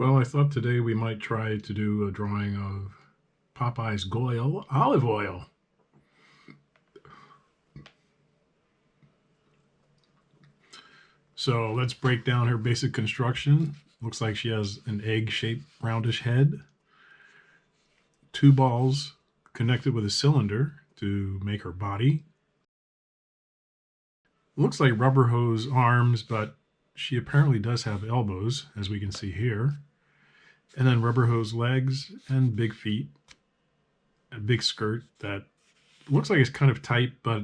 Well, I thought today we might try to do a drawing of Popeye's Goyle olive oil. So let's break down her basic construction. Looks like she has an egg-shaped roundish head, two balls connected with a cylinder to make her body. Looks like rubber hose arms, but she apparently does have elbows, as we can see here. And then rubber hose legs and big feet. A big skirt that looks like it's kind of tight, but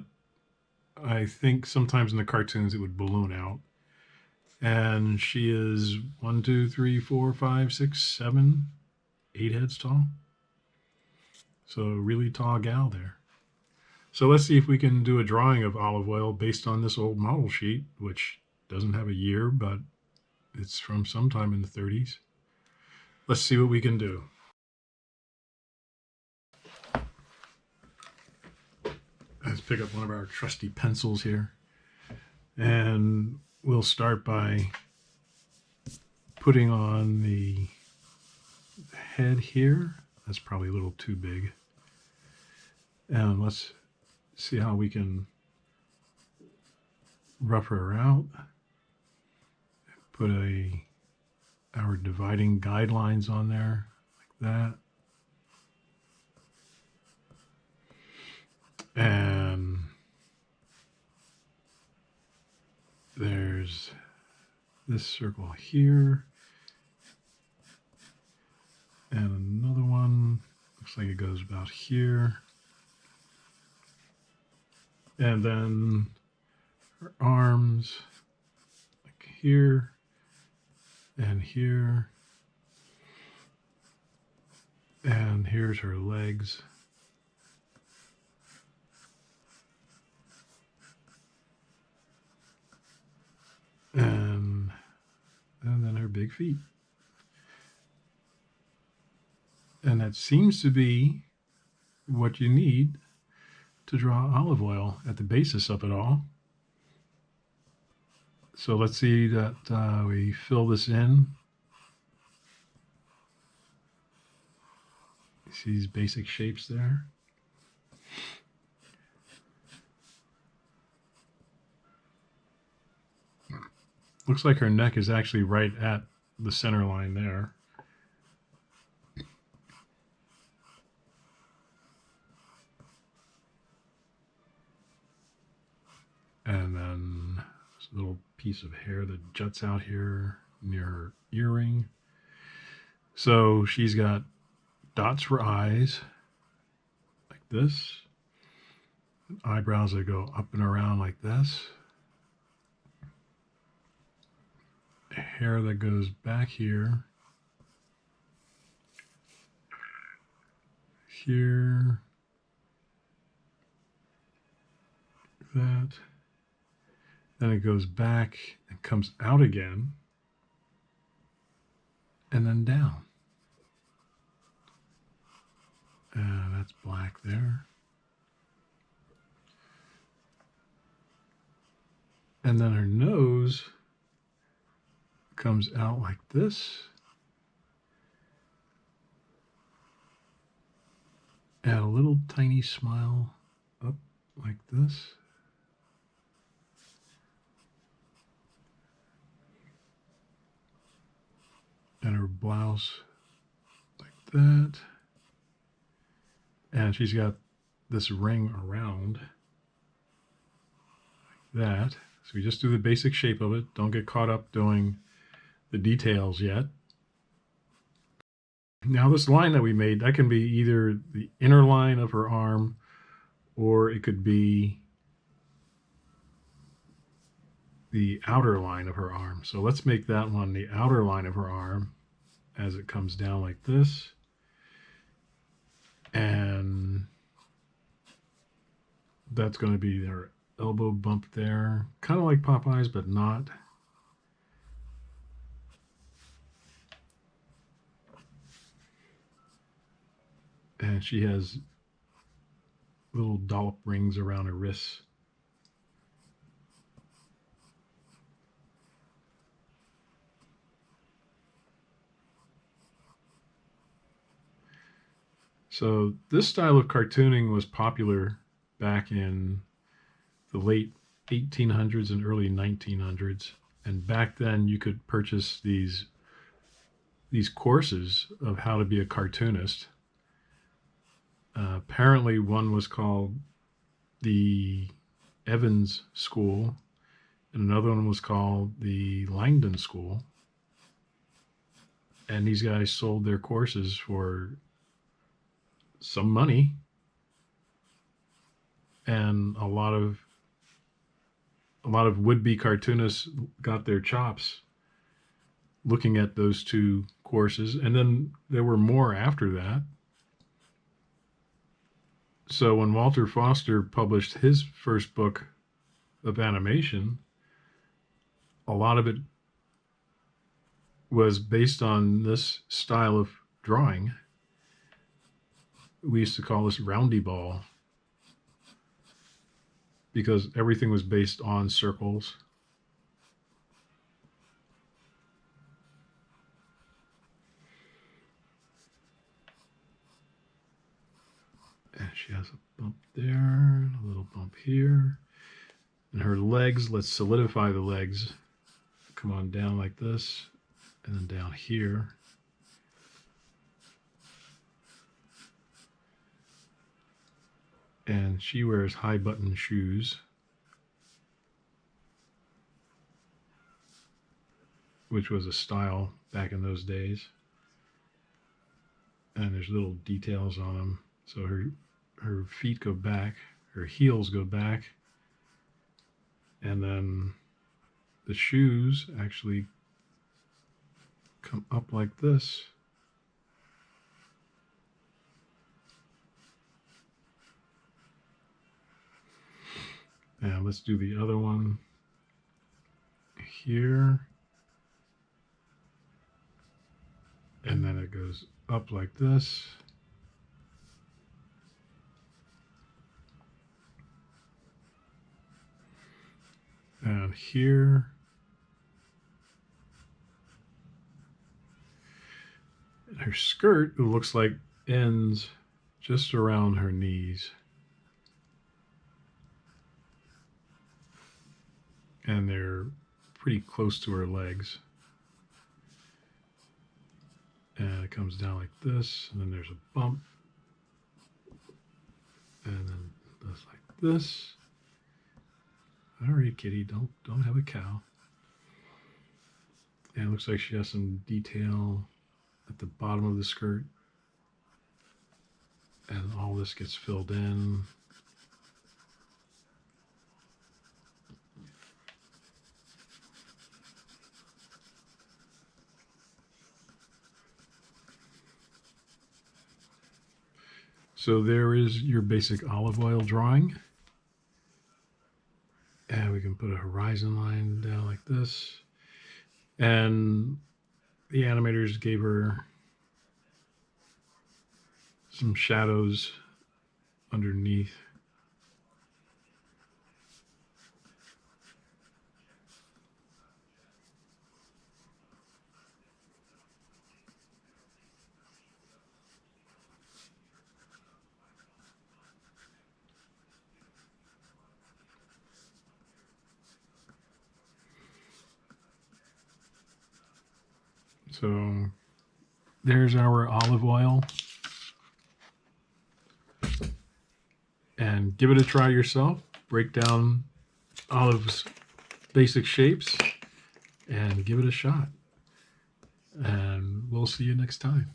I think sometimes in the cartoons it would balloon out. And she is 1, 2, 3, 4, 5, 6, 7, 8 heads tall. So really tall gal there. So let's see if we can do a drawing of Olive Oyl based on this old model sheet, which doesn't have a year, but it's from sometime in the 30s. Let's see what we can do. Let's pick up one of our trusty pencils here. And we'll start by putting on the head here. That's probably a little too big. And let's see how we can rough her out. Put our dividing guidelines on there like that. And there's this circle here. And another one, looks like it goes about here. And then her arms, like here and here. And here's her legs. And then her big feet. And that seems to be what you need to draw olive oil at the basis of it all. So let's see that we fill this in. You see these basic shapes there. Looks like her neck is actually right at the center line there. And then there's a little piece of hair that juts out here near her earring. So she's got dots for eyes, like this. Eyebrows that go up and around like this. Hair that goes back here. Here. That. Then it goes back and comes out again. And then down. That's black there. And then her nose comes out like this. And a little tiny smile up like this. And her blouse like that. And she's got this ring around like that. So we just do the basic shape of it. Don't get caught up doing the details yet. Now this line that we made, that can be either the inner line of her arm or it could be the outer line of her arm. So let's make that one the outer line of her arm as it comes down like this. And that's going to be their elbow bump there. Kind of like Popeye's, but not. And she has little dollop rings around her wrists. So this style of cartooning was popular back in the late 1800s and early 1900s. And back then you could purchase these courses of how to be a cartoonist. Apparently one was called the Evans School, and another one was called the Langdon School. And these guys sold their courses for some money, and a lot of would-be cartoonists got their chops looking at those two courses, and then there were more after that. So when Walter Foster published his first book of animation, a lot of it was based on this style of drawing. We used to call this roundy ball because everything was based on circles. And she has a bump there, a little bump here. And her legs, let's solidify the legs. Come on down like this, and then down here. And she wears high button shoes, which was a style back in those days. And there's little details on them. So her feet go back, her heels go back, and then the shoes actually come up like this. And let's do the other one here. And then it goes up like this. And here. And her skirt, it looks like, ends just around her knees. And they're pretty close to her legs. And it comes down like this, and then there's a bump. And then does like this. All right, kitty, don't have a cow. And it looks like she has some detail at the bottom of the skirt. And all this gets filled in. So there is your basic olive oil drawing. And we can put a horizon line down like this. And the animators gave her some shadows underneath. So there's our olive oil. And give it a try yourself. Break down Olive's basic shapes and give it a shot. And we'll see you next time.